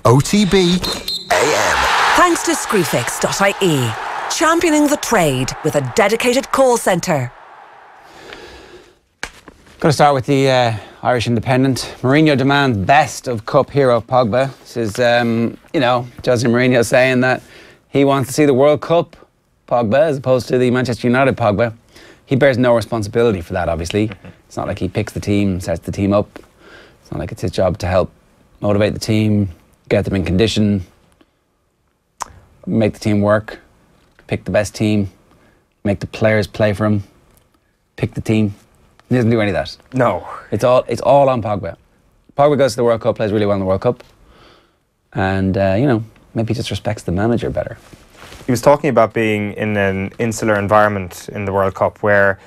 OTB AM. Thanks to Screwfix.ie, championing the trade with a dedicated call centre. Going to start with the Irish Independent. Mourinho demands best of Cup hero Pogba. This is, Jose Mourinho saying that he wants to see the World Cup Pogba as opposed to the Manchester United Pogba. He bears no responsibility for that, obviously. It's not like he picks the team, sets the team up. It's not like it's his job to help motivate the team, get them in condition, make the team work, pick the best team, make the players play for him, pick the team. He doesn't do any of that. No. It's all on Pogba. Pogba goes to the World Cup, plays really well in the World Cup. And, maybe he just respects the manager better. He was talking about being in an insular environment in the World Cup where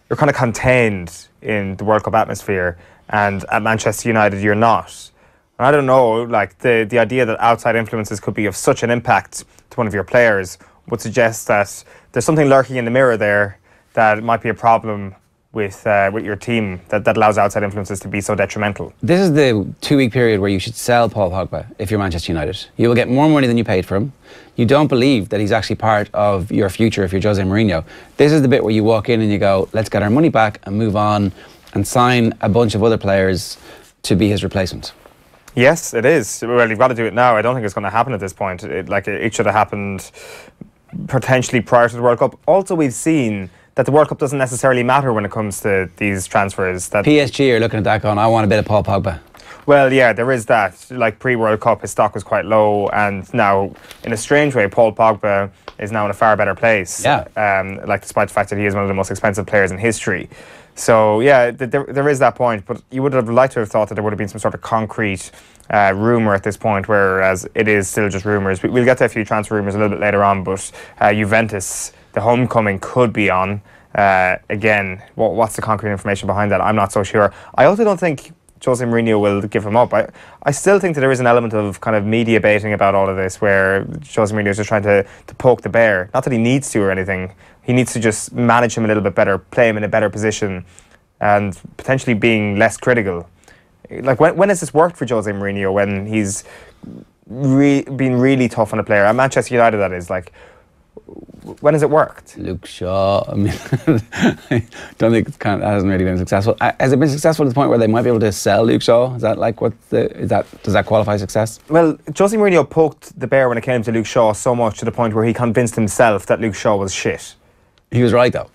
you're kind of contained in the World Cup atmosphere, and at Manchester United you're not. And I don't know, like the idea that outside influences could be of such an impact to one of your players would suggest that there's something lurking in the mirror there that might be a problem with your team that allows outside influences to be so detrimental. This is the 2-week period where you should sell Paul Pogba if you're Manchester United. You will get more money than you paid for him. You don't believe that he's actually part of your future if you're Jose Mourinho. This is the bit where you walk in and you go, let's get our money back and move on and sign a bunch of other players to be his replacement. Yes, it is. Well, you've got to do it now. I don't think it's going to happen at this point. It should have happened potentially prior to the World Cup. Also, we've seen that the World Cup doesn't necessarily matter when it comes to these transfers. That PSG are looking at that going, I want a bit of Paul Pogba. Well, yeah, there is that. Like pre-World Cup, his stock was quite low, and now, in a strange way, Paul Pogba is now in a far better place. Yeah. Despite the fact that he is one of the most expensive players in history. So, yeah, there is that point, but you would have liked to have thought that there would have been some sort of concrete rumour at this point, whereas it is still just rumours. We'll get to a few transfer rumours a little bit later on, but Juventus, the homecoming could be on. Again, what's the concrete information behind that? I'm not so sure. I also don't think Jose Mourinho will give him up. I still think that there is an element of kind of media baiting about all of this, where Jose Mourinho is just trying to poke the bear. Not that he needs to or anything. He needs to just manage him a little bit better, play him in a better position, and potentially being less critical. Like, when has this worked for Jose Mourinho, when he's been really tough on a player? At Manchester United, that is. Like, when has it worked? Luke Shaw, I mean, I don't think it hasn't really been successful. Has it been successful to the point where they might be able to sell Luke Shaw? Is that like does that qualify success? Well, Jose Mourinho poked the bear when it came to Luke Shaw so much to the point where he convinced himself that Luke Shaw was shit. He was right though,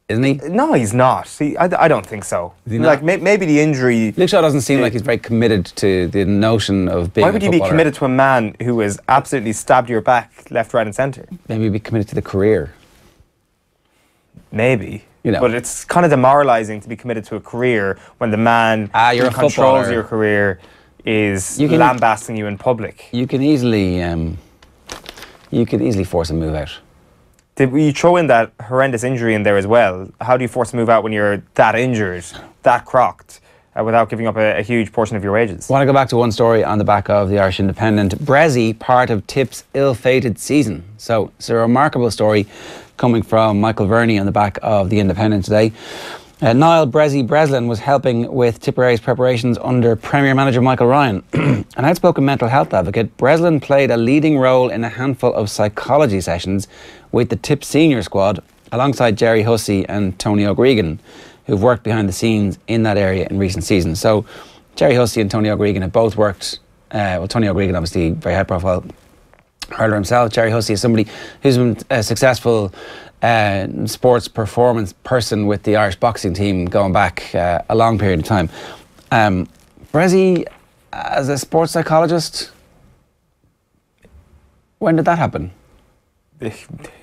isn't he? No, he's not. I don't think so. Is he not? Like maybe the injury. Luke Shaw doesn't seem like he's very committed to the notion of being. Why would you be committed to a man who has absolutely stabbed your back left, right, and centre? Maybe be committed to the career. Maybe. You know. But it's kind of demoralising to be committed to a carear when the man who controls your career is lambasting you in public. You can easily force a move out. Did you throw in that horrendous injury in there as well? How do you force a move out when you're that injured, that crocked, without giving up a huge portion of your wages? I want to go back to one story on the back of the Irish Independent. Bressie, part of Tipp's ill-fated season. So it's a remarkable story coming from Michael Verney on the back of the Independent today. Niall Bressie Breslin was helping with Tipperary's preparations under Premier Manager Michael Ryan. An outspoken mental health advocate, Breslin played a leading role in a handful of psychology sessions with the Tipp senior squad alongside Jerry Hussey and Tony O'Gregan, who've worked behind the scenes in that area in recent seasons. So Jerry Hussey and Tony O'Gregan have both worked, Tony O'Gregan obviously very high profile hurler himself. Jerry Hussey is somebody who's been a successful sports performance person with the Irish boxing team going back a long period of time. Bressie, as a sports psychologist, when did that happen?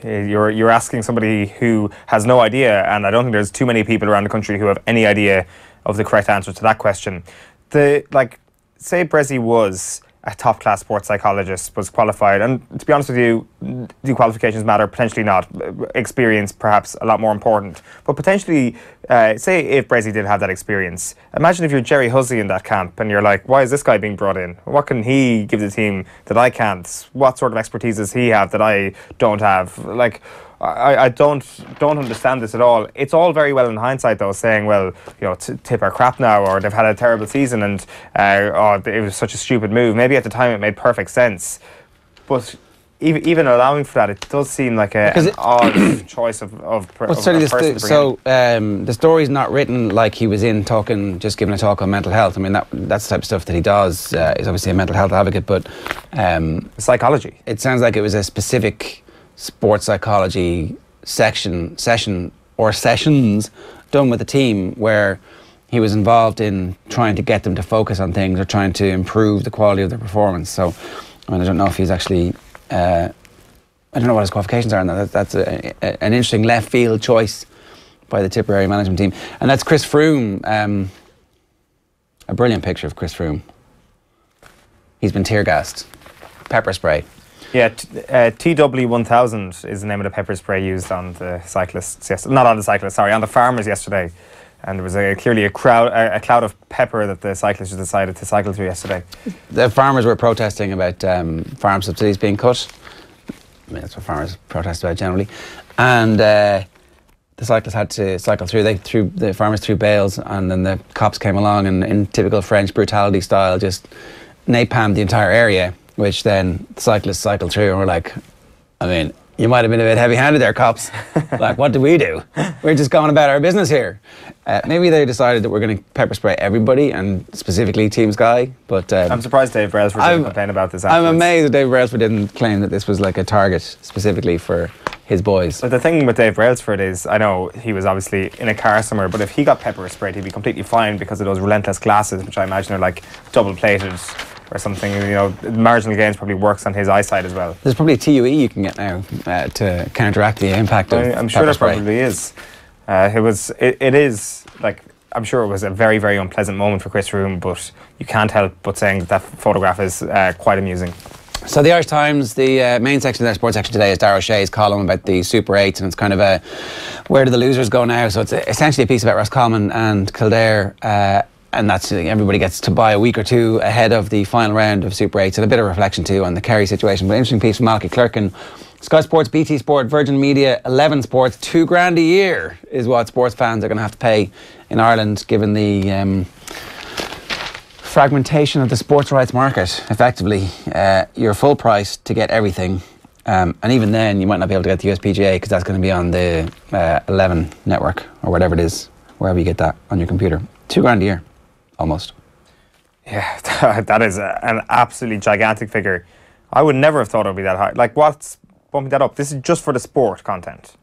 You're asking somebody who has no idea, and I don't think there's too many people around the country who have any idea of the correct answer to that question. Say Bressie was a top-class sports psychologist, was qualified, and to be honest with you, do qualifications matter? Potentially not. Experience, perhaps, a lot more important. But potentially, say if Bressie did have that experience, imagine if you're Jerry Hussey in that camp and you're like, why is this guy being brought in? What can he give the team that I can't? What sort of expertise does he have that I don't have? Like, I don't understand this at all. It's all very well in hindsight, though, saying, well, Tipp are crap now, or they've had a terrible season, and it was such a stupid move. Maybe at the time it made perfect sense, but even allowing for that, it does seem like an odd choice of person to bring in. The story's not written like he was just giving a talk on mental health. I mean, that's the type of stuff that he does. He's obviously a mental health advocate, but psychology. It sounds like it was a specific sports psychology session or sessions done with the team where he was involved in trying to get them to focus on things or trying to improve the quality of their performance. So, I mean, I don't know if he's actually I don't know what his qualifications are, and that's an interesting left field choice by the Tipperary management team. And that's Chris Froome, a brilliant picture of Chris Froome. He's been tear gassed, pepper spray. Yeah, TW1000 is the name of the pepper spray used on the cyclists not on the cyclists, sorry, on the farmers yesterday. And there was clearly a cloud of pepper that the cyclists decided to cycle through yesterday. The farmers were protesting about farm subsidies being cut. I mean, that's what farmers protest about generally. And the cyclists had to cycle through. The farmers threw bales, and then the cops came along and, in typical French brutality style, just napalmed the entire area, which then the cyclists cycled through and were like, I mean, you might have been a bit heavy-handed there, cops. Like, what do we do? We're just going about our business here. Maybe they decided that we're going to pepper spray everybody, and specifically Team Sky. But I'm surprised Dave Brailsford didn't complain about this afterwards. I'm amazed that Dave Brailsford didn't claim that this was like a target specifically for his boys. But the thing with Dave Brailsford is, I know he was obviously in a car somewhere, but if he got pepper sprayed, he'd be completely fine because of those relentless glasses, which I imagine are like double-plated or something. Marginal gains probably works on his eyesight as well. There's probably a TUE you can get now to counteract the impact of I'm sure there probably is. It is, like, I'm sure it was a very, very unpleasant moment for Chris Froome, but you can't help but saying that photograph is quite amusing. So the Irish Times, the main section of their sports section today is Darragh O'Shea's column about the Super 8s, and it's kind of a where do the losers go now. So it's essentially a piece about Roscommon and Kildare, and that's everybody gets to buy a week or two ahead of the final round of Super 8s, and a bit of reflection too on the Kerry situation. But interesting piece from Malky Clerkin. Sky Sports, BT Sport, Virgin Media, 11 Sports, $2,000 a year is what sports fans are going to have to pay in Ireland, given the fragmentation of the sports rights market. Effectively, you're full price to get everything, and even then you might not be able to get the USPGA because that's going to be on the 11 network or whatever it is, wherever you get that on your computer. $2,000 a year, almost. Yeah, that is an absolutely gigantic figure. I would never have thought it would be that high. Like, what's bumping that up? This is just for the sport content.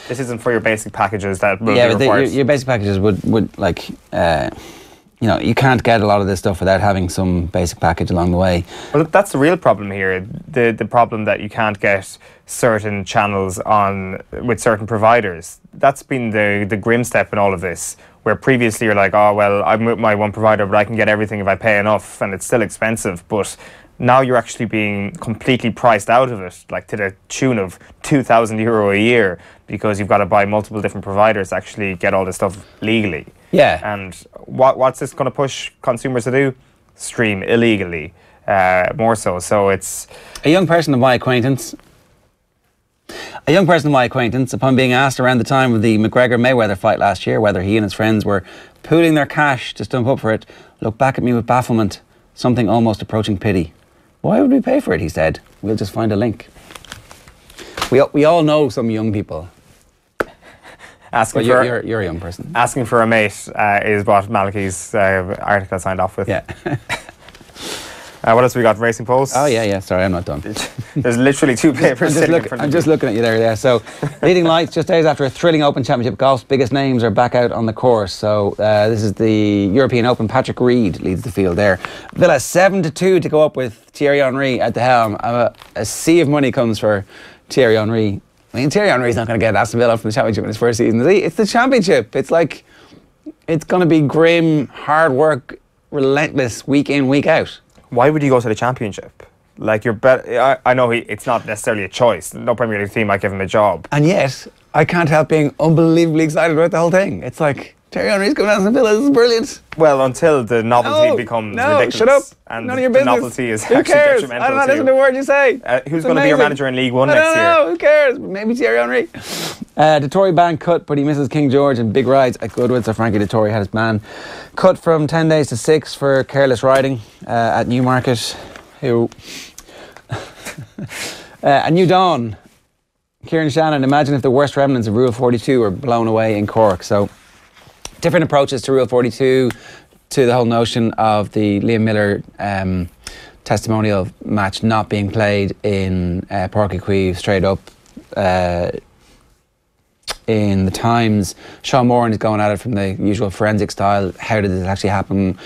This isn't for your basic packages that will be required. Your basic packages would like, you can't get a lot of this stuff without having some basic package along the way. Well, that's the real problem here. The problem that you can't get certain channels on with certain providers. That's been the grim step in all of this, where previously you're like, oh, well, I'm with my one provider, but I can get everything if I pay enough, and it's still expensive. But now you're actually being completely priced out of it, like to the tune of €2,000 a year, because you've got to buy multiple different providers to actually get all this stuff legally. Yeah. And what's this going to push consumers to do? Stream illegally, more so. So it's a young person of my acquaintance, upon being asked around the time of the McGregor-Mayweather fight last year whether he and his friends were pooling their cash to stump up for it, looked back at me with bafflement, something almost approaching pity. Why would we pay for it, he said. We'll just find a link. We all know some young people. You're a young person. Asking for a mate is what Malachy's article signed off with. Yeah. What else we got? Racing Post? Oh, yeah. Sorry, I'm not done. There's literally two papers sitting in front of I'm just looking at you there, yeah. So, leading lights, just days after a thrilling Open Championship, golf's biggest names are back out on the course. So, this is the European Open. Patrick Reed leads the field there. Villa 7-2 to go up with Thierry Henry at the helm. A sea of money comes for Thierry Henry. I mean, Thierry Henry's not going to get Aston Villa from the Championship in his first season, is he? It's the Championship. It's like, it's going to be grim, hard work, relentless, week in, week out. Why would you go to the Championship? Like, I know it's not necessarily a choice. No Premier League team might give him a job. And yet, I can't help being unbelievably excited about the whole thing. It's like, Terry Henry's coming down to Villa. This is brilliant. Well, until the novelty becomes ridiculous. Shut up. And None of your business. the novelty is Who actually cares? detrimental I'm not to listening to a word you say. Who's going to be your manager in League One next year? I don't know. Who cares? Maybe Thierry Henry. The Tory ban cut, but he misses King George and big rides at Goodwood. So Frankie the Tory had his ban cut from 10 days to 6 for careless riding at Newmarket. Who? A new dawn. Kieran Shannon, imagine if the worst remnants of Rule 42 were blown away in Cork. So different approaches to Rule 42, to the whole notion of the Liam Miller testimonial match not being played in Páirc Uí Chaoimh straight up. In the Times, Sean Moran is going at it from the usual forensic style. How did this actually happen?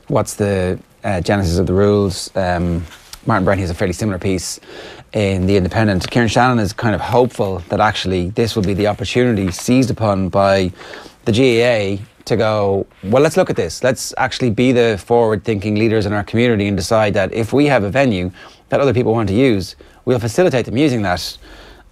What's the genesis of the rules? Martin Brent has a fairly similar piece in The Independent. Kieran Shannon is kind of hopeful that actually this will be the opportunity seized upon by the GAA to go, well, let's look at this. Let's actually be the forward-thinking leaders in our community and decide that if we have a venue that other people want to use, we'll facilitate them using that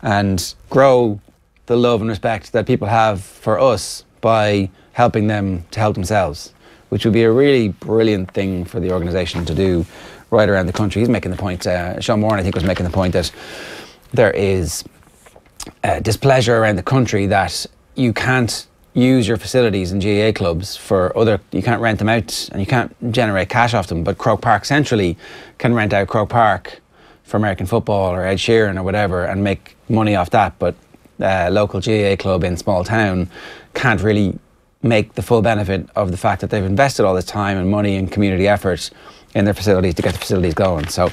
and grow the love and respect that people have for us by helping them to help themselves, which would be a really brilliant thing for the organisation to do right around the country. He's making the point, Sean Moran I think was making the point that there is displeasure around the country that you can't use your facilities in GAA clubs for other, you can't rent them out and you can't generate cash off them, but Croke Park centrally can rent out Croke Park for American football or Ed Sheeran or whatever and make money off that, but local GAA club in small town can't really make the full benefit of the fact that they've invested all this time and money and community effort in their facilities to get the facilities going. So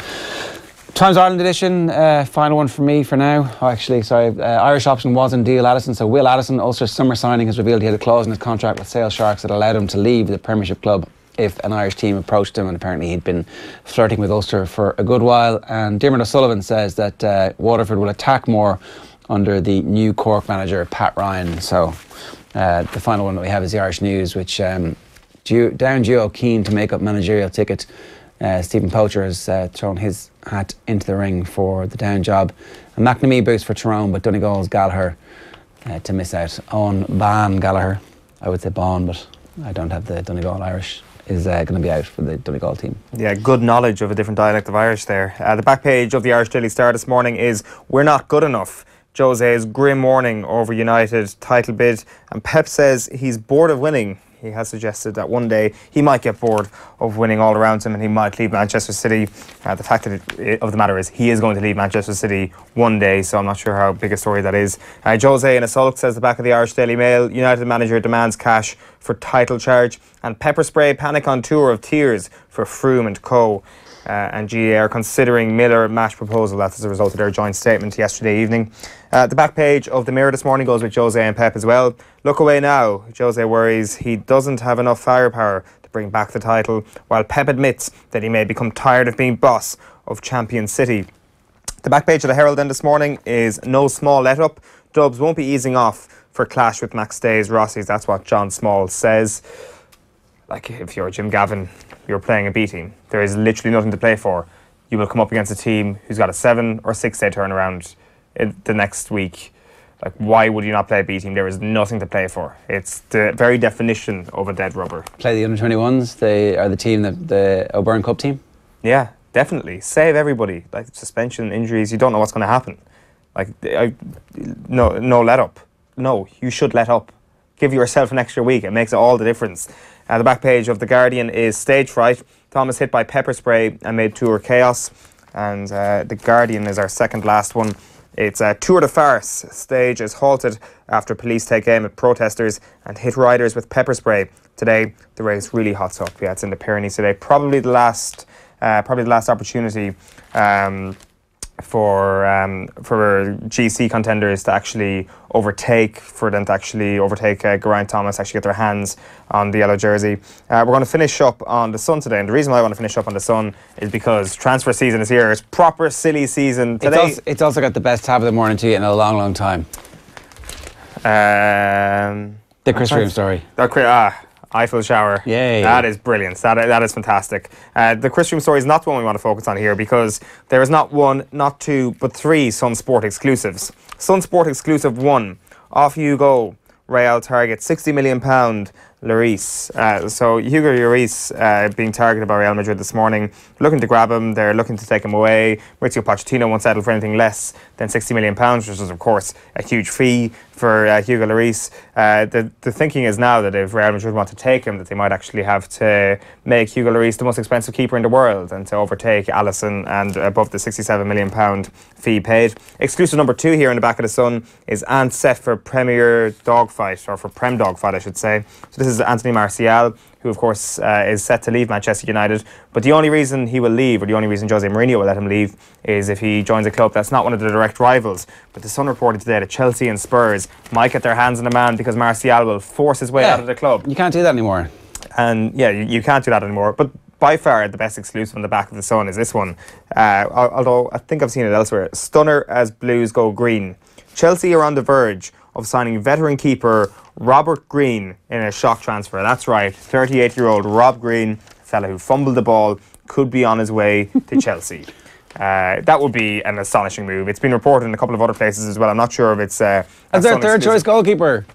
Times Ireland edition, final one for me for now. Oh, actually, sorry, Irish option wasn't Deal Addison. So Will Addison, Ulster's summer signing, has revealed he had a clause in his contract with Sale Sharks that allowed him to leave the Premiership club if an Irish team approached him, and apparently he'd been flirting with Ulster for a good while. And Diarmuid O'Sullivan says that Waterford will attack more under the new Cork manager, Pat Ryan. So the final one that we have is the Irish News, which Down Duo keen to make up managerial ticket. Stephen Poacher has thrown his hat into the ring for the Down job. And McNamee boots for Tyrone, but Donegal's Gallagher to miss out. On Ban Gallagher, I would say Ban, but I don't have the Donegal Irish, is going to be out for the Donegal team. Yeah, good knowledge of a different dialect of Irish there. The back page of the Irish Daily Star this morning is "We're not good enough." Jose's grim warning over United title bid, and Pep says he's bored of winning. He has suggested that one day he might get bored of winning all around him and he might leave Manchester City. The fact of the matter is he is going to leave Manchester City one day, so I'm not sure how big a story that is. Jose in a sulk, says the back of the Irish Daily Mail, United manager demands cash for title charge, and pepper spray panic on tour of tears for Froome and co. And GAA are considering Miller match proposal. That's as a result of their joint statement yesterday evening. The back page of the Mirror this morning goes with Jose and Pep as well. Look away now. Jose worries he doesn't have enough firepower to bring back the title, while Pep admits that he may become tired of being boss of Champion City. The back page of the Herald then this morning is no small let-up. Dubs won't be easing off for clash with Max Day's Rossies. That's what John Small says. Like, if you're Jim Gavin, you're playing a B team, there is literally nothing to play for. You will come up against a team who's got a 7 or 6 day turnaround the next week. Like, why would you not play a B team? There is nothing to play for. It's the very definition of a dead rubber. Play the under-21s. They are the team, the O'Byrne Cup team. Yeah, definitely. Save everybody. Like, suspension, injuries, you don't know what's going to happen. Like, no let up. No, you should let up. Give yourself an extra week. It makes all the difference. The back page of The Guardian is stage fright. Thomas hit by pepper spray and made tour chaos. And The Guardian is our second last one. It's a tour de farce. Stage is halted after police take aim at protesters and hit riders with pepper spray. Today, the race really hots up. Yeah, it's in the Pyrenees today. Probably the last opportunity for GC contenders to actually overtake Geraint Thomas, actually get their hands on the yellow jersey. We're going to finish up on The Sun today, and the reason why I want to finish up on The Sun is because transfer season is here. It's proper silly season today. It's also got the best tab of the morning tea in a long, long time. The Chris Froome story. Eiffel shower. Yay. That is brilliant. That is fantastic. The Chris Froome story is not the one we want to focus on here, because there is not one, not two, but 3 Sun Sport exclusives. Sun Sport exclusive 1. Off you go. Real target £60 million Lloris. So Hugo Lloris being targeted by Real Madrid this morning, looking to grab him. They're looking to take him away. Mauricio Pochettino won't settle for anything less than £60 million, which is of course a huge fee for Hugo Lloris. The thinking is now that if Real Madrid want to take him, that they might actually have to make Hugo Lloris the most expensive keeper in the world and to overtake Alisson and above the £67 million fee paid. Exclusive number 2 here in the back of the Sun is Ant set for Premier Dogfight, or for Prem Dogfight I should say. So this is Anthony Martial, who of course is set to leave Manchester United, but the only reason he will leave, or the only reason Jose Mourinho will let him leave, is if he joins a club that's not one of the direct rivals. But the Sun reported today that Chelsea and Spurs might get their hands on the man because Martial will force his way out of the club. You can't do that anymore. And yeah, you can't do that anymore. But by far the best exclusive on the back of the Sun is this one, although I think I've seen it elsewhere. Stunner as Blues go green. Chelsea are on the verge of signing veteran keeper Robert Green in a shock transfer. That's right, 38-year-old Rob Green, fella who fumbled the ball, could be on his way to Chelsea. That would be an astonishing move. It's been reported in a couple of other places as well. I'm not sure if it's as their third choice goalkeeper.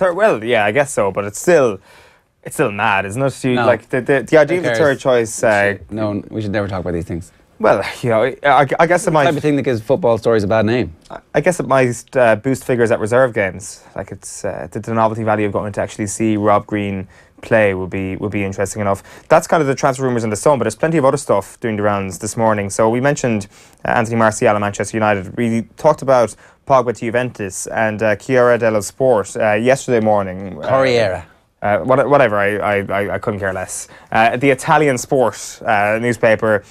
Well, yeah, I guess so, but it's still mad, isn't it? No. Like the idea of the third choice. No, we should never talk about these things. Well, you know, I guess it might. The type of thing that gives football stories a bad name. I guess it might boost figures at reserve games. Like it's the novelty value of going to actually see Rob Green play would be interesting enough. That's kind of the transfer rumours in the Sun, but there's plenty of other stuff doing the rounds this morning. So we mentioned Anthony Martial at Manchester United. We talked about Pogba to Juventus and Chiara dello Sport yesterday morning. Corriere. Whatever, I couldn't care less. The Italian Sport newspaper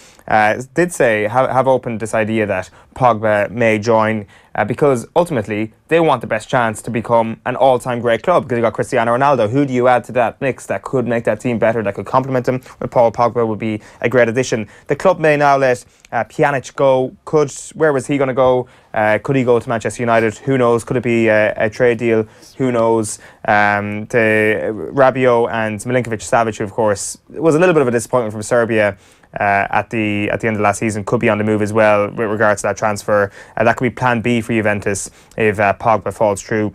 did say, have opened this idea that Pogba may join because ultimately they want the best chance to become an all-time great club, because you've got Cristiano Ronaldo. Who do you add to that mix that could make that team better, that could complement them? Well, Paul Pogba would be a great addition. The club may now let Pjanic go. Where was he going to go? Could he go to Manchester United? Who knows? Could it be a trade deal? Who knows? The Rabiot and Milinkovic-Savic, who of course was a little bit of a disappointment from Serbia at the end of last season, could be on the move as well with regards to that transfer. That could be plan B for Juventus if Pogba falls through.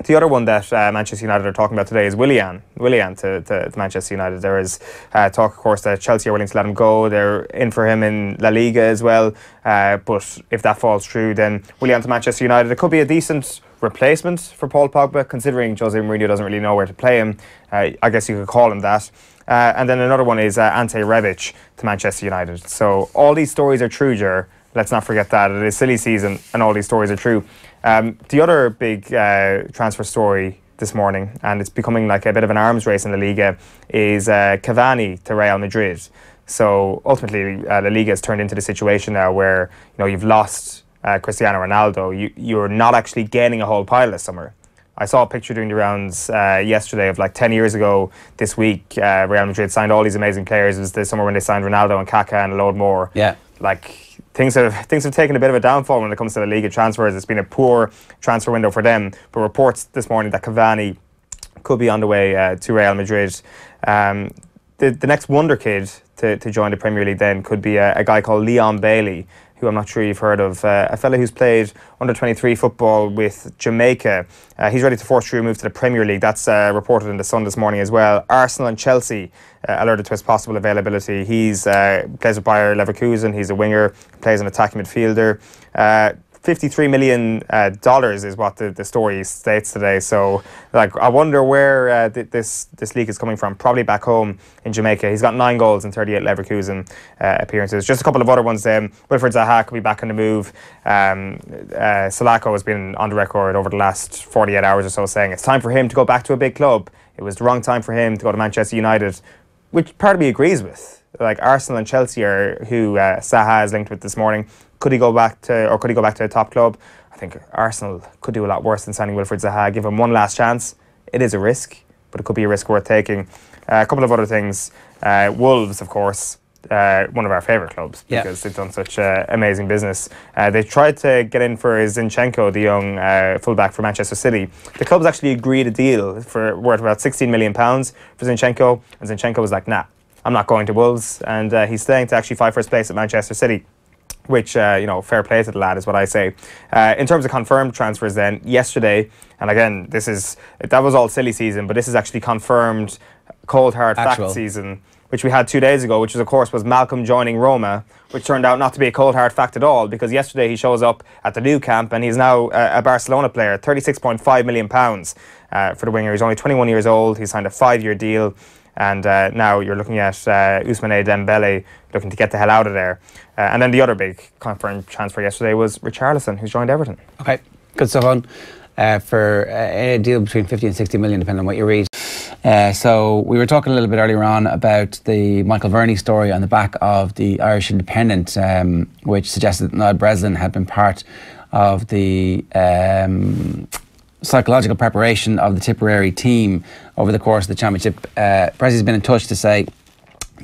The other one that Manchester United are talking about today is Willian to Manchester United. There is talk, of course, that Chelsea are willing to let him go. They're in for him in La Liga as well. But if that falls through, then Willian to Manchester United. It could be a decent replacement for Paul Pogba, considering Jose Mourinho doesn't really know where to play him. I guess you could call him that. And then another one is Ante Rebic to Manchester United. So all these stories are true, Ger. Let's not forget that. It is silly season and all these stories are true. The other big transfer story this morning, and it's becoming like a bit of an arms race in La Liga, is Cavani to Real Madrid. So ultimately, La Liga has turned into the situation now where you've lost Cristiano Ronaldo. You're not actually gaining a whole pile this summer. I saw a picture doing the rounds yesterday of like 10 years ago this week. Real Madrid signed all these amazing players. It was the summer when they signed Ronaldo and Kaká and a load more. Yeah. Like things have taken a bit of a downfall when it comes to the Liga transfers. It's been a poor transfer window for them. But reports this morning that Cavani could be on the way to Real Madrid. The next wonder kid to join the Premier League then could be a guy called Leon Bailey, who I'm not sure you've heard of, a fella who's played under-23 football with Jamaica. He's ready to force through a move to the Premier League. That's reported in the Sun this morning as well. Arsenal and Chelsea alerted to his possible availability. He's plays with Bayer Leverkusen. He's a winger, plays an attacking midfielder. $53 million is what the story states today. So, like, I wonder where this league is coming from. Probably back home in Jamaica. He's got 9 goals in 38 Leverkusen appearances. Just a couple of other ones. Wilfried Zaha could be back on the move. Salako has been on the record over the last 48 hours or so saying it's time for him to go back to a big club. It was the wrong time for him to go to Manchester United, which part of me agrees with. Like, Arsenal and Chelsea are who Zaha is linked with this morning. Could he go back to a top club? I think Arsenal could do a lot worse than signing Wilfried Zaha. Give him one last chance. It is a risk, but it could be a risk worth taking. A couple of other things. Wolves, of course, one of our favourite clubs because they've done such amazing business. They tried to get in for Zinchenko, the young fullback for Manchester City. The club's actually agreed a deal worth about £16 million for Zinchenko, and Zinchenko was like, nah, I'm not going to Wolves, and he's staying to actually fight first place at Manchester City. which, fair play to the lad is what I say. In terms of confirmed transfers then, yesterday, and again, that was all silly season, but this is actually confirmed cold hard fact season, which we had 2 days ago, which of course was Malcolm joining Roma, which turned out not to be a cold hard fact at all, because yesterday he shows up at the new camp and he's now a Barcelona player, £36.5 million for the winger. He's only 21 years old, he signed a 5-year deal, and now you're looking at Ousmane Dembele looking to get the hell out of there. And then the other big confirmed transfer yesterday was Richarlison, who's joined Everton. Okay, good stuff on. For a deal between 50 and 60 million, depending on what you read. So we were talking a little bit earlier on about the Michael Verney story on the back of the Irish Independent, which suggested that Niall Breslin had been part of the psychological preparation of the Tipperary team over the course of the championship. Bressie's been in touch to say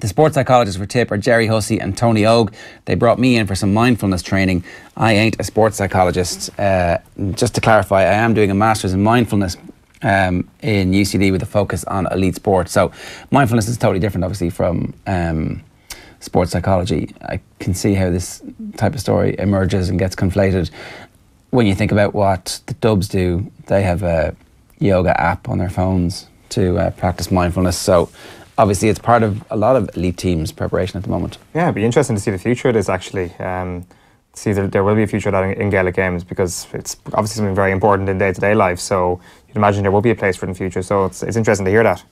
the sports psychologists for Tipp are Jerry Hussey and Tony Ogue. They brought me in for some mindfulness training. I ain't a sports psychologist. Just to clarify, I am doing a master's in mindfulness in UCD with a focus on elite sports. So mindfulness is totally different, obviously, from sports psychology. I can see how this type of story emerges and gets conflated. When you think about what the Dubs do, they have a yoga app on their phones to practice mindfulness. So obviously it's part of a lot of elite teams' preparation at the moment. Yeah, it'd be interesting to see the future of this, actually. See that there will be a future of that in Gaelic games, because it's obviously something very important in day-to-day life. So you'd imagine there will be a place for it in the future. So it's interesting to hear that.